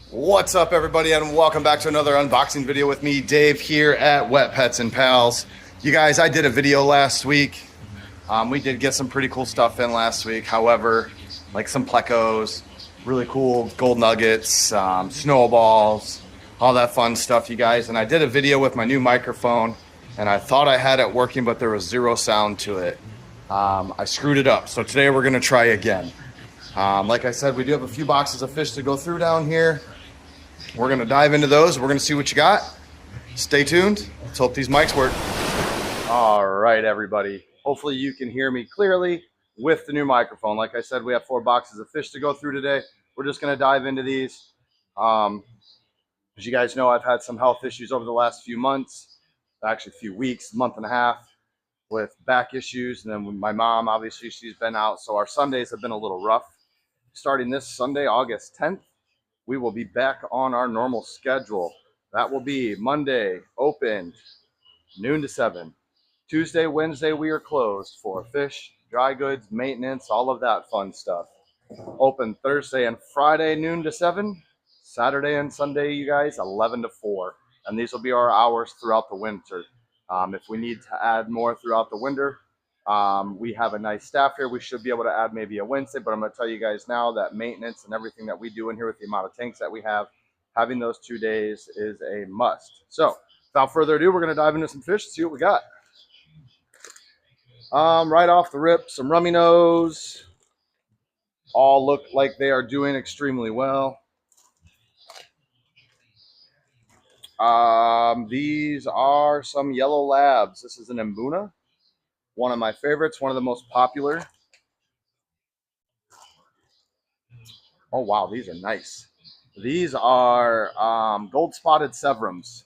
What's up, everybody, and welcome back to another unboxing video with me, Dave, here at Wet Pets and Pals. You guys, I did a video last week. We did get some pretty cool stuff in last week. However, like some plecos, really cool gold nuggets, snowballs, all that fun stuff, you guys. And I did a video with my new microphone, and I thought I had it working, but there was zero sound to it. I screwed it up, so today we're gonna try again. Like I said, we do have a few boxes of fish to go through down here. We're going to dive into those. We're going to see what you got. Stay tuned. Let's hope these mics work. All right, everybody. Hopefully you can hear me clearly with the new microphone. Like I said, we have 4 boxes of fish to go through today. We're just going to dive into these. As you guys know, I've had some health issues over the last few months, actually a few weeks, month and a half, with back issues. And then with my mom, obviously, she's been out. So our Sundays have been a little rough. Starting this Sunday, August 10th, we will be back on our normal schedule. That will be Monday, open, noon to 7. Tuesday, Wednesday, we are closed for fish, dry goods, maintenance, all of that fun stuff. Open Thursday and Friday, noon to 7. Saturday and Sunday, you guys, 11 to 4. And these will be our hours throughout the winter. If we need to add more throughout the winter, we have a nice staff here. We should be able to add maybe a Wednesday, but I'm going to tell you guys now that maintenance and everything that we do in here with the amount of tanks that we have, having those 2 days is a must. So without further ado, we're going to dive into some fish and see what we got. Right off the rip, some rummy nose. All look like they are doing extremely well. These are some yellow labs. This is an Mbuna, one of my favorites, one of the most popular. Oh, wow, these are nice. These are gold spotted Severums.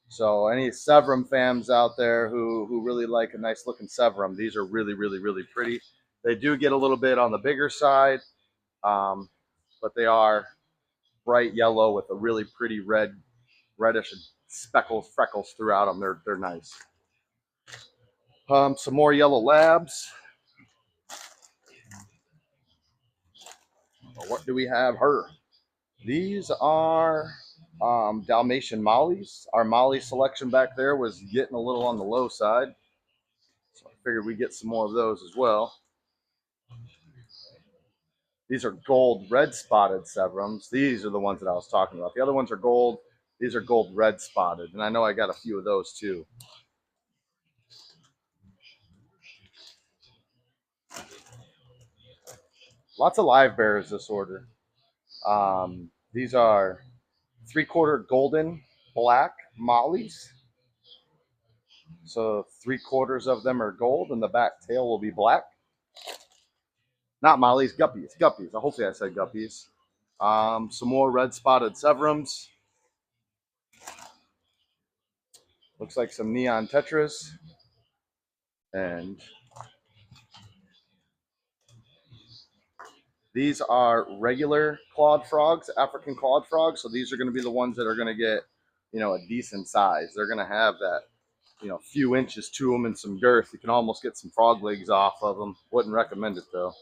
So any Severum fans out there who really like a nice looking Severum, these are really, really, really pretty. They do get a little bit on the bigger side, but they are bright yellow with a really pretty reddish speckles, freckles throughout them. They're nice. Some more yellow labs. What do we have here? These are Dalmatian Mollies. Our Molly selection back there was getting a little on the low side, so I figured we'd get some more of those as well. These are gold red spotted Severums. These are the ones that I was talking about. The other ones are gold. These are gold red spotted, and I know I got a few of those too. Lots of live bears this order. These are 3/4 golden black mollies. So 3/4 of them are gold, and the back tail will be black. Not mollies, guppies. Guppies. Hopefully I said guppies. Some more red spotted Severums. Looks like some neon tetras. And these are regular clawed frogs, African clawed frogs. So these are going to be the ones that are going to get, a decent size. They're going to have that, few inches to them and some girth. You can almost get some frog legs off of them. Wouldn't recommend it though.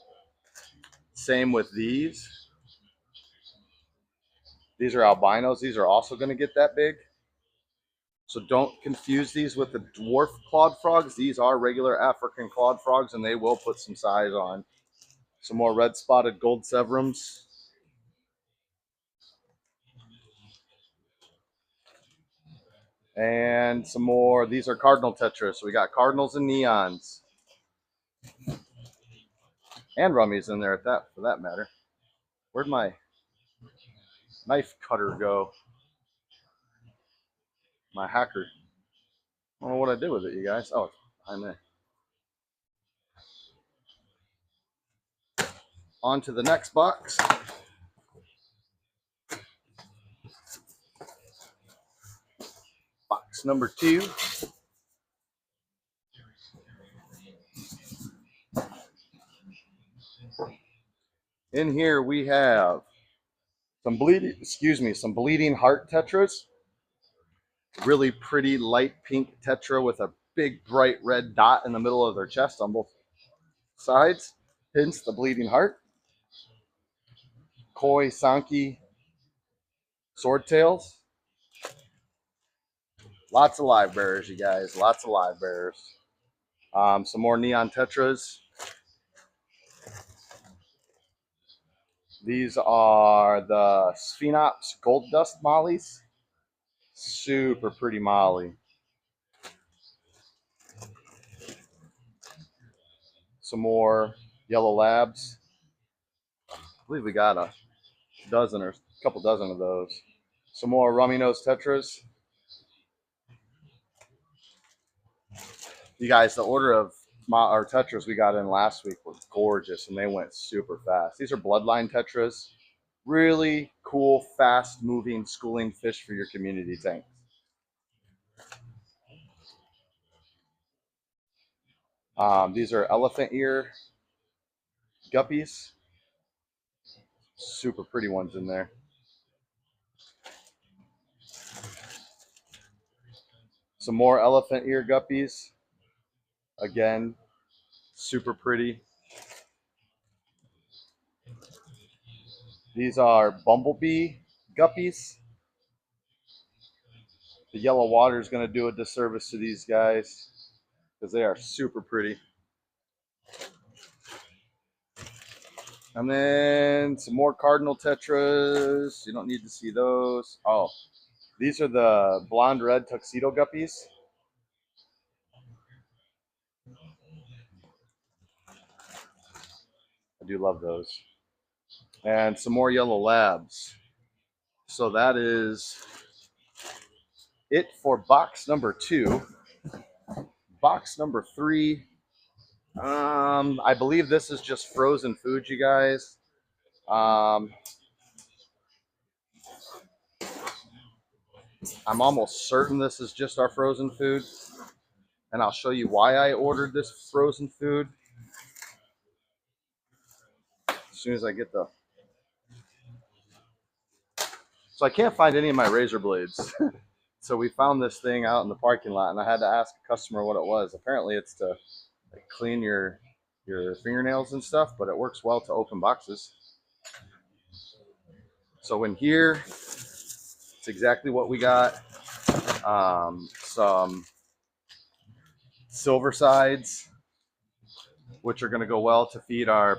Same with these. These are albinos. These are also going to get that big. So don't confuse these with the dwarf clawed frogs. These are regular African clawed frogs, and they will put some size on. Some more red spotted gold Severums. And some more. These are cardinal tetras. So we got cardinals and neons. And rummies in there for that matter. Where'd my knife cutter go? My hacker. I don't know what I did with it, you guys. Oh, behind there. On to the next box. Box number 2. In here we have some bleeding heart tetras. Really pretty light pink tetra with a big bright red dot in the middle of their chest on both sides. Hence the bleeding heart. Koi Sanki Swordtails. Lots of live bearers, you guys. Lots of live bearers. Some more neon tetras. These are the Sphenops Gold Dust Mollies. Super pretty molly. Some more yellow labs. I believe we got a dozen or a couple dozen of those. Some more rummy nose tetras. You guys, the order of our tetras we got in last week were gorgeous, and they went super fast. These are bloodline tetras. Really cool, fast-moving schooling fish for your community tanks. These are elephant ear guppies. Super pretty ones in there. Some more elephant ear guppies. Again, super pretty. These are bumblebee guppies. The yellow water is going to do a disservice to these guys because they are super pretty. And then some more cardinal tetras. You don't need to see those. Oh, these are the blonde red tuxedo guppies. I do love those. And some more yellow labs. So that is it for box number 2. Box number 3. I believe this is just frozen food, you guys. I'm almost certain this is just our frozen food, and I'll show you why I ordered this frozen food as soon as I get the. So I can't find any of my razor blades. So we found this thing out in the parking lot, and I had to ask a customer what it was. Apparently, it's to clean your fingernails and stuff, but it works well to open boxes. So in here, it's exactly what we got. Some silver sides, which are going to go well to feed our,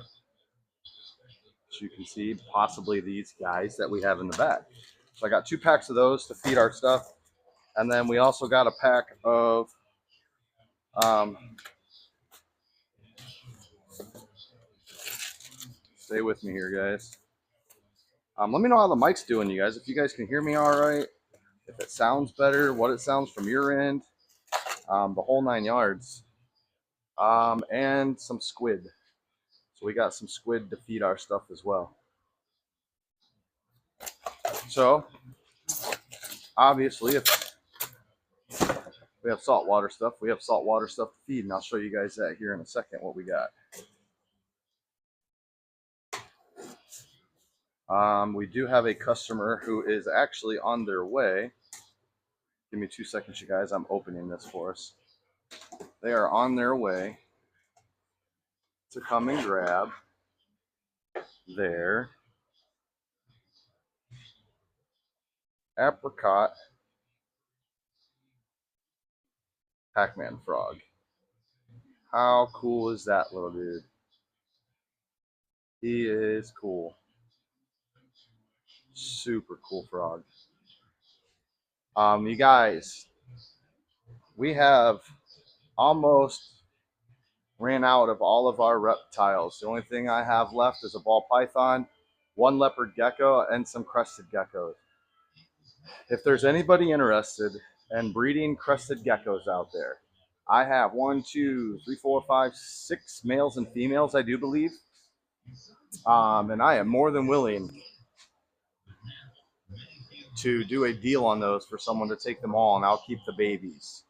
as you can see, possibly these guys that we have in the back. So I got 2 packs of those to feed our stuff. And then we also got a pack of stay with me here, guys. Let me know how the mic's doing, you guys. If you guys can hear me all right, if it sounds better, what it sounds from your end, the whole 9 yards. And some squid. So we got some squid to feed our stuff as well. So obviously, if we have saltwater stuff, we have saltwater stuff to feed, and I'll show you guys that here in a second what we got. We do have a customer who is actually on their way. Give me 2 seconds, you guys. I'm opening this for us. They are on their way to come and grab their apricot Pac-Man frog. How cool is that little dude? He is cool. Super cool frog. You guys, we have almost ran out of all of our reptiles. The only thing I have left is a ball python, 1 leopard gecko, and some crested geckos. If there's anybody interested in breeding crested geckos out there, I have 1, 2, 3, 4, 5, 6 males and females, I do believe. And I am more than willing to do a deal on those for someone to take them all, and I'll keep the babies.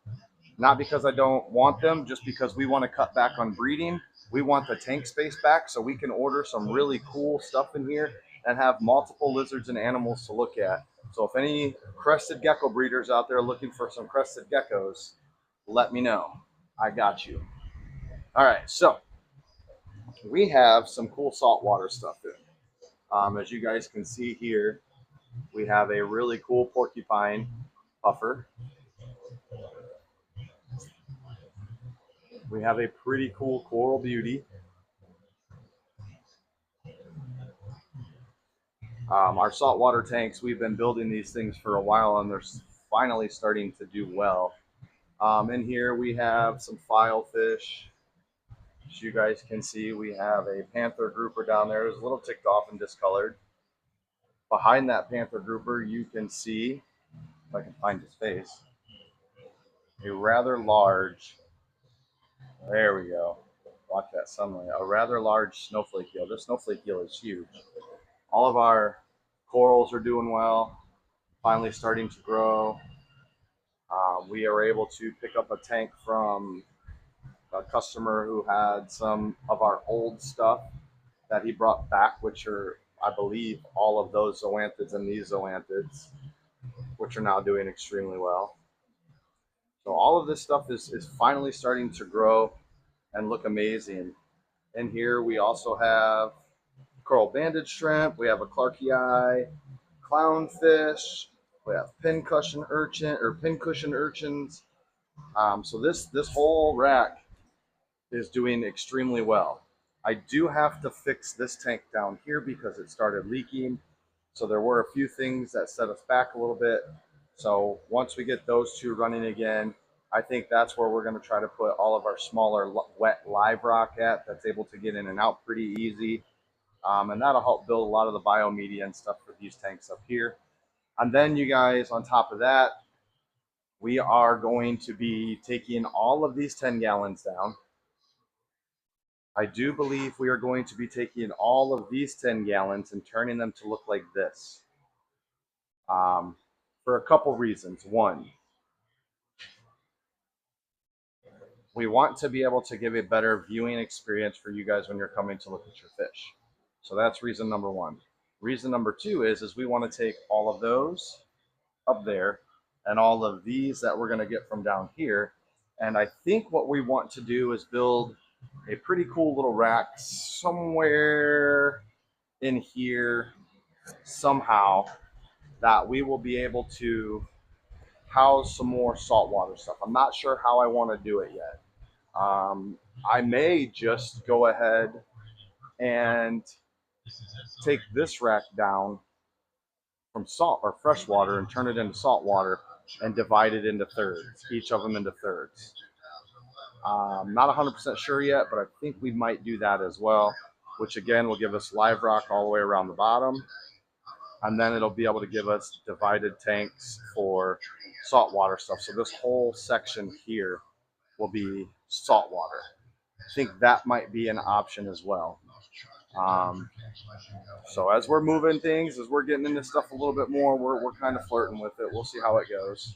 Not because I don't want them, just because we want to cut back on breeding. We want the tank space back so we can order some really cool stuff in here and have multiple lizards and animals to look at. So if any crested gecko breeders out there looking for some crested geckos, let me know. I got you. All right, so we have some cool saltwater stuff in. As you guys can see here, We have a really cool porcupine puffer. We have a pretty cool coral beauty. Our saltwater tanks, we've been building these things for a while and they're finally starting to do well. In here we have some filefish. As you guys can see, we have a panther grouper down there. It's a little ticked off and discolored. Behind that panther grouper, you can see, if I can find his face, a rather large, there we go, watch that sunlight, a rather large snowflake eel. This snowflake eel is huge. All of our corals are doing well, finally starting to grow. We are able to pick up a tank from a customer who had some of our old stuff that he brought back, which are, I believe, all of those zoanthids and these zoanthids, which are now doing extremely well. So all of this stuff is finally starting to grow and look amazing. In here we also have coral banded shrimp, we have a clarkii, clownfish, we have pincushion urchins. So this whole rack is doing extremely well. I do have to fix this tank down here because it started leaking. So there were a few things that set us back a little bit. So once we get those two running again, I think that's where we're going to try to put all of our smaller wet live rock at, that's able to get in and out pretty easy. And that'll help build a lot of the biomedia and stuff for these tanks up here. And then you guys, on top of that, we are going to be taking all of these 10 gallons down. I do believe we are going to be taking all of these 10 gallons and turning them to look like this. For a couple reasons. One, we want to be able to give a better viewing experience for you guys when you're coming to look at your fish. So that's reason number one. Reason number two is we want to take all of those up there and all of these that we're going to get from down here. And I think what we want to do is build a pretty cool little rack somewhere in here somehow that we will be able to house some more saltwater stuff. I'm not sure how I want to do it yet. I may just go ahead and take this rack down from salt or fresh water and turn it into salt water and divide it into thirds, each of them into thirds. Not 100% sure yet, but I think we might do that as well, which again will give us live rock all the way around the bottom. And then it'll be able to give us divided tanks for saltwater stuff. So this whole section here will be saltwater. I think that might be an option as well. So as we're moving things, as we're getting into stuff a little bit more, we're kind of flirting with it. We'll see how it goes.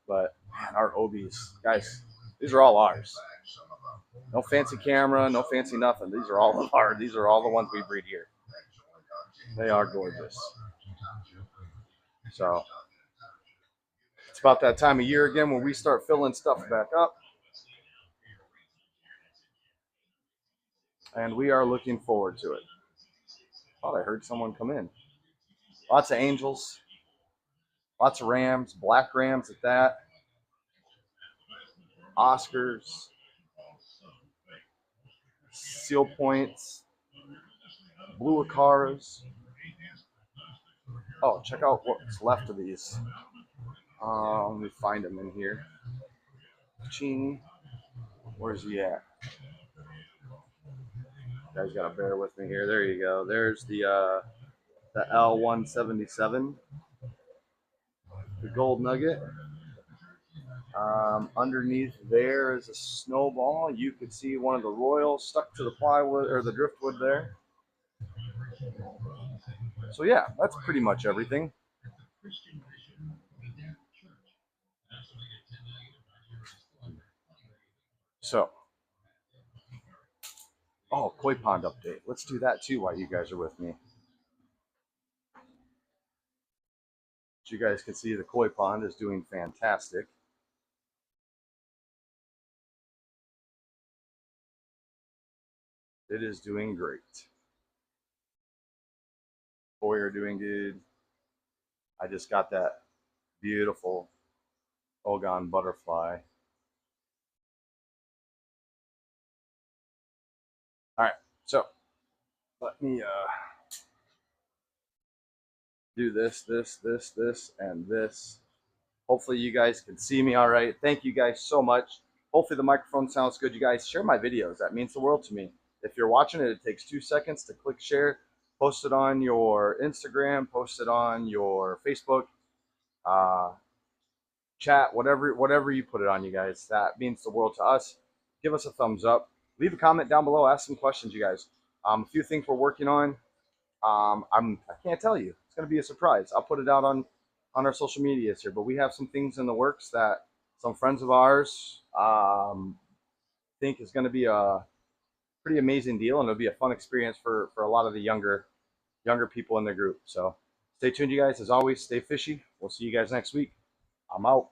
But man, our Obies, guys, these are all ours. No fancy camera, no fancy nothing. These are all ours. These are all the ones we breed here. They are gorgeous. So it's about that time of year again when we start filling stuff back up. And we are looking forward to it. Thought I heard someone come in. Lots of angels, lots of rams, black rams at that, Oscars, seal points, blue acaras. Oh, check out what's left of these. Let me find them in here. Ching, where's he at? You guys gotta bear with me here. There you go. There's the L177, the gold nugget. Underneath there is a snowball. You could see one of the royals stuck to the plywood or the driftwood there. So yeah, that's pretty much everything. So, oh, koi pond update. Let's do that too while you guys are with me. As you guys can see, the koi pond is doing fantastic. It is doing great. Koi are doing good. I just got that beautiful Ogon butterfly. All right, so let me do this, and this. Hopefully you guys can see me all right. Thank you guys so much. Hopefully the microphone sounds good. You guys share my videos. That means the world to me. If you're watching it, it takes 2 seconds to click share. Post it on your Instagram. Post it on your Facebook. Uh, Chat, whatever you put it on, you guys. That means the world to us. Give us a thumbs up. Leave a comment down below. Ask some questions, you guys. A few things we're working on. I can't tell you. It's gonna be a surprise. I'll put it out on our social medias here. But we have some things in the works that some friends of ours think is gonna be a pretty amazing deal, and it'll be a fun experience for a lot of the younger people in the group. So stay tuned, you guys. As always, stay fishy. We'll see you guys next week. I'm out.